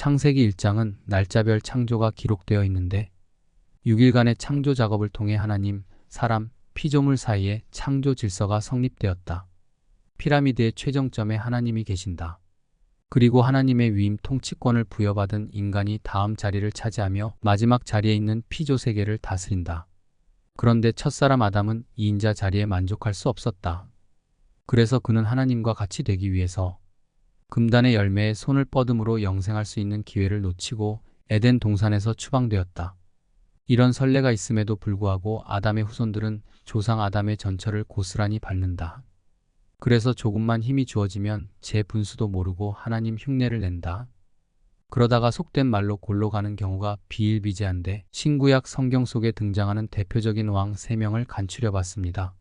창세기 1장은 날짜별 창조가 기록되어 있는데 6일간의 창조 작업을 통해 하나님, 사람, 피조물 사이에 창조 질서가 성립되었다. 피라미드의 최정점에 하나님이 계신다. 그리고 하나님의 위임 통치권을 부여받은 인간이 다음 자리를 차지하며 마지막 자리에 있는 피조 세계를 다스린다. 그런데 첫사람 아담은 2인자 자리에 만족할 수 없었다. 그래서 그는 하나님과 같이 되기 위해서 금단의 열매에 손을 뻗음으로 영생할 수 있는 기회를 놓치고 에덴 동산에서 추방되었다. 이런 선례가 있음에도 불구하고 아담의 후손들은 조상 아담의 전처를 고스란히 밟는다. 그래서 조금만 힘이 주어지면 제 분수도 모르고 하나님 흉내를 낸다. 그러다가 속된 말로 골로 가는 경우가 비일비재한데 신구약 성경 속에 등장하는 대표적인 왕 3명을 간추려 봤습니다.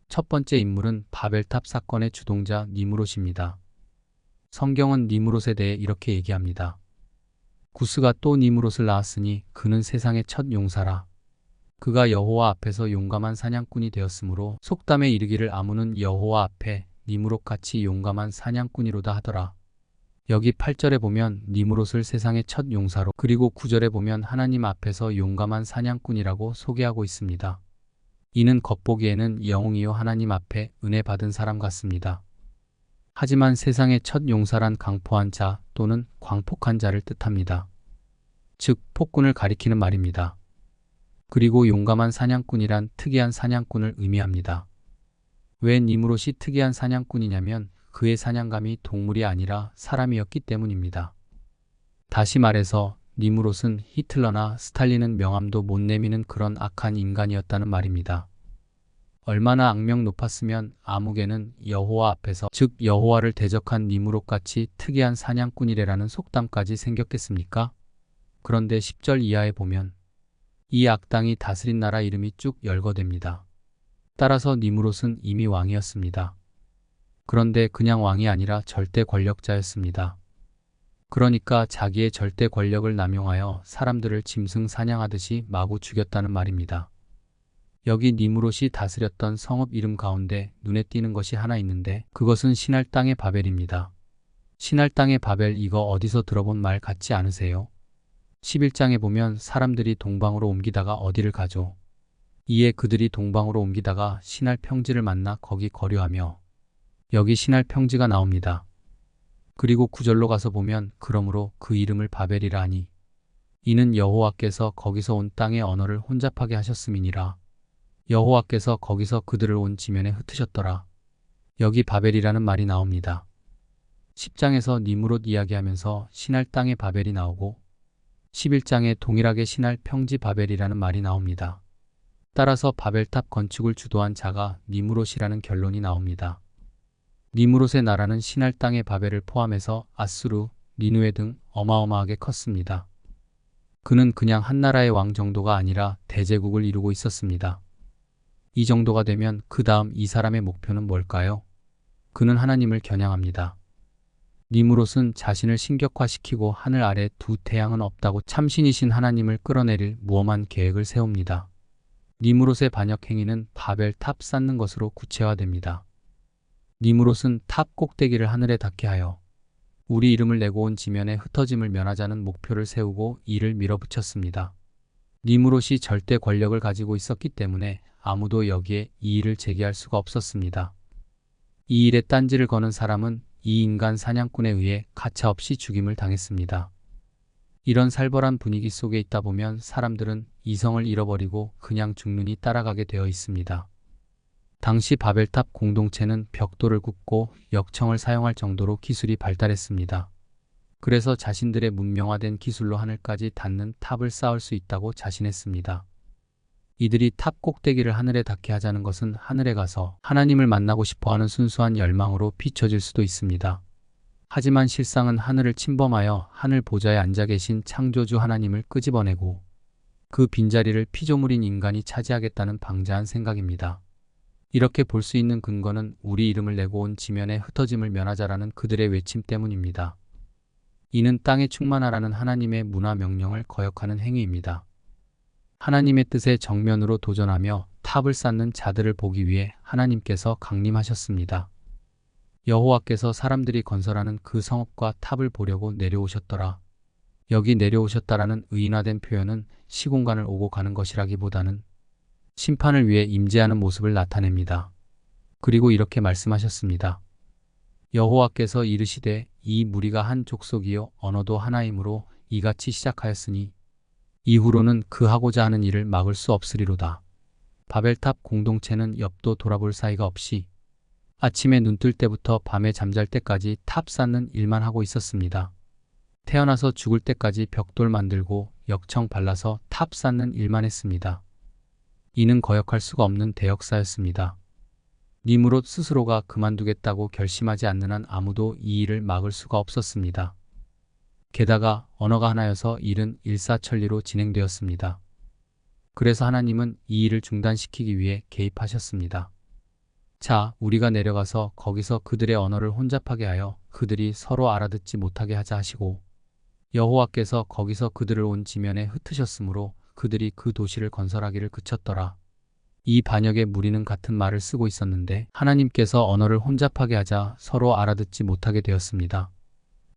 첫 번째 인물은 바벨탑 사건의 주동자 니므롯입니다. 성경은 니므롯에 대해 이렇게 얘기합니다. 구스가 또 니므롯을 낳았으니 그는 세상의 첫 용사라. 그가 여호와 앞에서 용감한 사냥꾼이 되었으므로 속담에 이르기를 아무는 여호와 앞에 니므롯같이 용감한 사냥꾼이로다 하더라. 여기 8절에 보면 니므롯을 세상의 첫 용사로, 그리고 9절에 보면 하나님 앞에서 용감한 사냥꾼이라고 소개하고 있습니다. 이는 겉보기에는 영웅이요 하나님 앞에 은혜 받은 사람 같습니다. 하지만 세상의 첫 용사란 강포한 자 또는 광폭한 자를 뜻합니다. 즉 폭군을 가리키는 말입니다. 그리고 용감한 사냥꾼이란 특이한 사냥꾼을 의미합니다. 왜 니므롯이 특이한 사냥꾼이냐면 그의 사냥감이 동물이 아니라 사람이었기 때문입니다. 다시 말해서 니므롯은 히틀러나 스탈린은 명함도 못 내미는 그런 악한 인간이었다는 말입니다. 얼마나 악명 높았으면 아무개는 여호와 앞에서, 즉 여호와를 대적한 니므롯같이 특이한 사냥꾼이래라는 속담까지 생겼겠습니까? 그런데 10절 이하에 보면 이 악당이 다스린 나라 이름이 쭉 열거됩니다. 따라서 니므롯은 이미 왕이었습니다. 그런데 그냥 왕이 아니라 절대 권력자였습니다. 그러니까 자기의 절대 권력을 남용하여 사람들을 짐승 사냥하듯이 마구 죽였다는 말입니다. 여기 니므롯이 다스렸던 성읍 이름 가운데 눈에 띄는 것이 하나 있는데 그것은 신할 땅의 바벨입니다. 신할 땅의 바벨, 이거 어디서 들어본 말 같지 않으세요? 11장에 보면 사람들이 동방으로 옮기다가 어디를 가죠? 이에 그들이 동방으로 옮기다가 신할 평지를 만나 거기 거류하며, 여기 신할 평지가 나옵니다. 그리고 9절로 가서 보면 그러므로 그 이름을 바벨이라 하니 이는 여호와께서 거기서 온 땅의 언어를 혼잡하게 하셨음이니라. 여호와께서 거기서 그들을 온 지면에 흩으셨더라. 여기 바벨이라는 말이 나옵니다. 10장에서 니므롯 이야기하면서 신할 땅의 바벨이 나오고 11장에 동일하게 신할 평지 바벨이라는 말이 나옵니다. 따라서 바벨탑 건축을 주도한 자가 니므롯이라는 결론이 나옵니다. 니므롯의 나라는 신할 땅의 바벨을 포함해서 아수르, 니누에 등 어마어마하게 컸습니다. 그는 그냥 한 나라의 왕 정도가 아니라 대제국을 이루고 있었습니다. 이 정도가 되면 그 다음 이 사람의 목표는 뭘까요? 그는 하나님을 겨냥합니다. 니므롯은 자신을 신격화시키고 하늘 아래 두 태양은 없다고 참신이신 하나님을 끌어내릴 무엄한 계획을 세웁니다. 니므롯의 반역 행위는 바벨 탑 쌓는 것으로 구체화됩니다. 니므롯은 탑 꼭대기를 하늘에 닿게 하여 우리 이름을 내고 온 지면에 흩어짐을 면하자는 목표를 세우고 이를 밀어붙였습니다. 니므롯이 절대 권력을 가지고 있었기 때문에 아무도 여기에 이의를 제기할 수가 없었습니다. 이 일에 딴지를 거는 사람은 이 인간 사냥꾼에 의해 가차없이 죽임을 당했습니다. 이런 살벌한 분위기 속에 있다 보면 사람들은 이성을 잃어버리고 그냥 죽느니 따라가게 되어 있습니다. 당시 바벨탑 공동체는 벽돌을 굽고 역청을 사용할 정도로 기술이 발달했습니다. 그래서 자신들의 문명화된 기술로 하늘까지 닿는 탑을 쌓을 수 있다고 자신했습니다. 이들이 탑 꼭대기를 하늘에 닿게 하자는 것은 하늘에 가서 하나님을 만나고 싶어하는 순수한 열망으로 비춰질 수도 있습니다. 하지만 실상은 하늘을 침범하여 하늘 보좌에 앉아 계신 창조주 하나님을 끄집어내고 그 빈자리를 피조물인 인간이 차지하겠다는 방자한 생각입니다. 이렇게 볼 수 있는 근거는 우리 이름을 내고 온 지면에 흩어짐을 면하자라는 그들의 외침 때문입니다. 이는 땅에 충만하라는 하나님의 문화 명령을 거역하는 행위입니다. 하나님의 뜻에 정면으로 도전하며 탑을 쌓는 자들을 보기 위해 하나님께서 강림하셨습니다. 여호와께서 사람들이 건설하는 그 성읍과 탑을 보려고 내려오셨더라. 여기 내려오셨다라는 의인화된 표현은 시공간을 오고 가는 것이라기보다는 심판을 위해 임재하는 모습을 나타냅니다. 그리고 이렇게 말씀하셨습니다. 여호와께서 이르시되 이 무리가 한 족속이요 언어도 하나이므로 이같이 시작하였으니 이후로는 그 하고자 하는 일을 막을 수 없으리로다. 바벨탑 공동체는 옆도 돌아볼 사이가 없이 아침에 눈 뜰 때부터 밤에 잠잘 때까지 탑 쌓는 일만 하고 있었습니다. 태어나서 죽을 때까지 벽돌 만들고 역청 발라서 탑 쌓는 일만 했습니다. 이는 거역할 수가 없는 대역사였습니다. 니무롯 스스로가 그만두겠다고 결심하지 않는 한 아무도 이 일을 막을 수가 없었습니다. 게다가 언어가 하나여서 일은 일사천리로 진행되었습니다. 그래서 하나님은 이 일을 중단시키기 위해 개입하셨습니다. 자, 우리가 내려가서 거기서 그들의 언어를 혼잡하게 하여 그들이 서로 알아듣지 못하게 하자 하시고 여호와께서 거기서 그들을 온 지면에 흩으셨으므로 그들이 그 도시를 건설하기를 그쳤더라. 이 반역의 무리는 같은 말을 쓰고 있었는데 하나님께서 언어를 혼잡하게 하자 서로 알아듣지 못하게 되었습니다.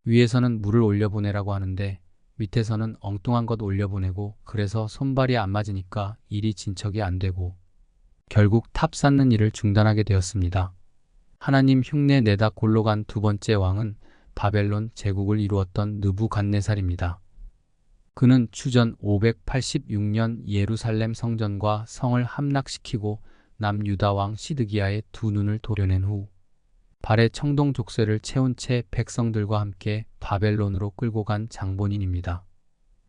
위에서는 물을 올려보내라고 하는데 밑에서는 엉뚱한 것 올려보내고 그래서 손발이 안 맞으니까 일이 진척이 안 되고 결국 탑 쌓는 일을 중단하게 되었습니다. 하나님 흉내 내다 골로 간 두 번째 왕은 바벨론 제국을 이루었던 느부갓네살입니다. 그는 추전 586년 예루살렘 성전과 성을 함락시키고 남유다 왕 시드기야의 두 눈을 도려낸 후 발에 청동 족쇄를 채운 채 백성들과 함께 바벨론으로 끌고 간 장본인입니다.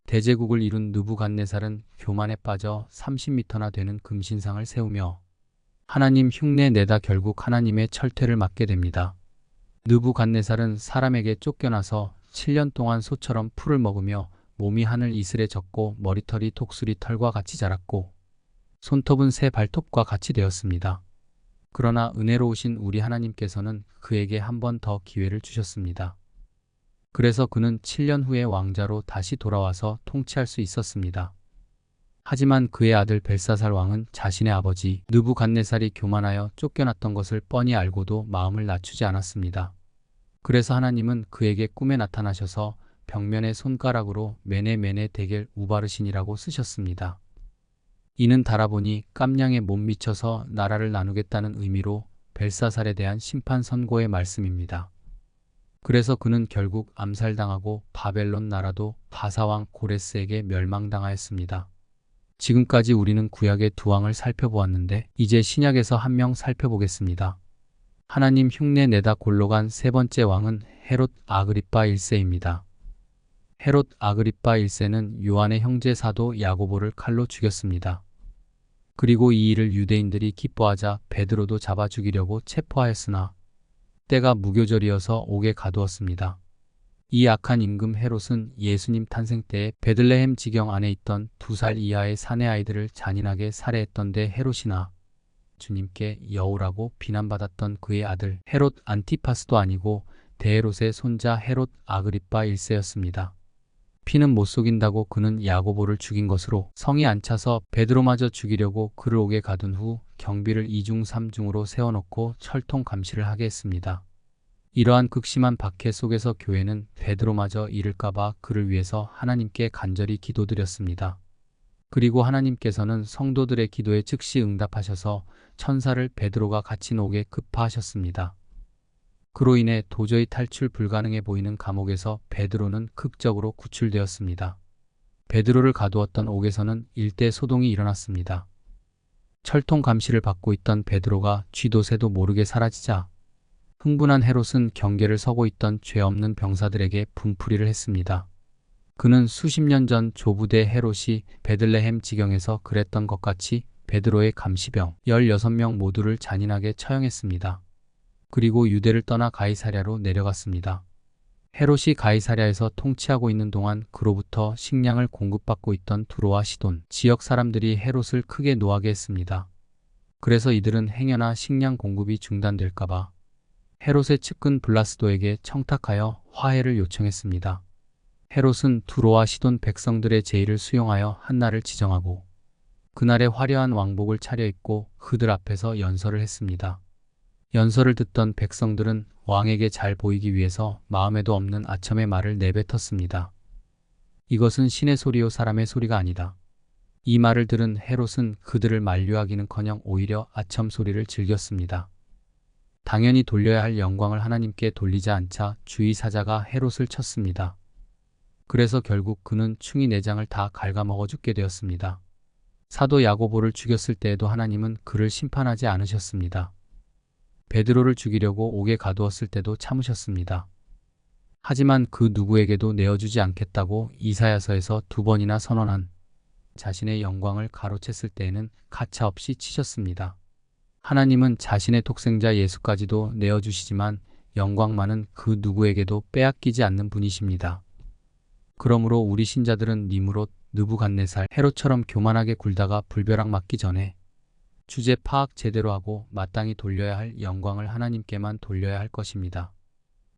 대제국을 이룬 느부갓네살은 교만에 빠져 30m나 되는 금신상을 세우며 하나님 흉내 내다 결국 하나님의 철퇴를 맞게 됩니다. 느부갓네살은 사람에게 쫓겨나서 7년 동안 소처럼 풀을 먹으며 몸이 하늘 이슬에 젖고 머리털이 독수리 털과 같이 자랐고 손톱은 새 발톱과 같이 되었습니다. 그러나 은혜로우신 우리 하나님께서는 그에게 한 번 더 기회를 주셨습니다. 그래서 그는 7년 후에 왕자로 다시 돌아와서 통치할 수 있었습니다. 하지만 그의 아들 벨사살 왕은 자신의 아버지 느부갓네살이 교만하여 쫓겨났던 것을 뻔히 알고도 마음을 낮추지 않았습니다. 그래서 하나님은 그에게 꿈에 나타나셔서 벽면에 손가락으로 메네 데겔 우바르신이라고 쓰셨습니다. 이는 달아보니 깜냥에 못 미쳐서 나라를 나누겠다는 의미로 벨사살에 대한 심판 선고의 말씀입니다. 그래서 그는 결국 암살당하고 바벨론 나라도 바사왕 고레스에게 멸망당하였습니다. 지금까지 우리는 구약의 두 왕을 살펴보았는데 이제 신약에서 한 명 살펴보겠습니다. 하나님 흉내 내다 골로 간 세 번째 왕은 헤롯 아그리빠 1세입니다. 헤롯 아그리빠 1세는 요한의 형제 사도 야고보를 칼로 죽였습니다. 그리고 이 일을 유대인들이 기뻐하자 베드로도 잡아 죽이려고 체포하였으나 때가 무교절이어서 옥에 가두었습니다. 이 악한 임금 헤롯은 예수님 탄생 때에 베들레헴 지경 안에 있던 2살 이하의 사내 아이들을 잔인하게 살해했던데 헤롯이나 주님께 여우라고 비난받았던 그의 아들 헤롯 안티파스도 아니고 대헤롯의 손자 헤롯 아그리빠 1세였습니다. 피는 못 속인다고 그는 야고보를 죽인 것으로 성이 안 차서 베드로마저 죽이려고 그를 옥에 가둔 후 경비를 2중 3중으로 세워놓고 철통 감시를 하게 했습니다. 이러한 극심한 박해 속에서 교회는 베드로마저 잃을까봐 그를 위해서 하나님께 간절히 기도드렸습니다. 그리고 하나님께서는 성도들의 기도에 즉시 응답하셔서 천사를 베드로가 갇힌 옥에 급파하셨습니다. 그로 인해 도저히 탈출 불가능해 보이는 감옥에서 베드로는 극적으로 구출되었습니다. 베드로를 가두었던 옥에서는 일대 소동이 일어났습니다. 철통 감시를 받고 있던 베드로가 쥐도 새도 모르게 사라지자 흥분한 헤롯은 경계를 서고 있던 죄 없는 병사들에게 분풀이를 했습니다. 그는 수십 년 전 조부대 헤롯이 베들레헴 지경에서 그랬던 것 같이 베드로의 감시병 16명 모두를 잔인하게 처형했습니다. 그리고 유대를 떠나 가이사랴로 내려갔습니다. 헤롯이 가이사랴에서 통치하고 있는 동안 그로부터 식량을 공급받고 있던 두로와 시돈 지역 사람들이 헤롯을 크게 노하게 했습니다. 그래서 이들은 행여나 식량 공급이 중단될까봐 헤롯의 측근 블라스도에게 청탁하여 화해를 요청했습니다. 헤롯은 두로와 시돈 백성들의 제의를 수용하여 한 날을 지정하고 그날에 화려한 왕복을 차려입고 그들 앞에서 연설을 했습니다. 연설을 듣던 백성들은 왕에게 잘 보이기 위해서 마음에도 없는 아첨의 말을 내뱉었습니다. 이것은 신의 소리요 사람의 소리가 아니다. 이 말을 들은 헤롯은 그들을 만류하기는커녕 오히려 아첨 소리를 즐겼습니다. 당연히 돌려야 할 영광을 하나님께 돌리지 않자 주의 사자가 헤롯을 쳤습니다. 그래서 결국 그는 충이 내장을 다 갉아먹어 죽게 되었습니다. 사도 야고보를 죽였을 때에도 하나님은 그를 심판하지 않으셨습니다. 베드로를 죽이려고 옥에 가두었을 때도 참으셨습니다. 하지만 그 누구에게도 내어주지 않겠다고 이사야서에서 2번이나 선언한 자신의 영광을 가로챘을 때에는 가차없이 치셨습니다. 하나님은 자신의 독생자 예수까지도 내어주시지만 영광만은 그 누구에게도 빼앗기지 않는 분이십니다. 그러므로 우리 신자들은 니므롯, 느부갓네살, 헤롯처럼 교만하게 굴다가 불벼락 맞기 전에 주제 파악 제대로 하고 마땅히 돌려야 할 영광을 하나님께만 돌려야 할 것입니다.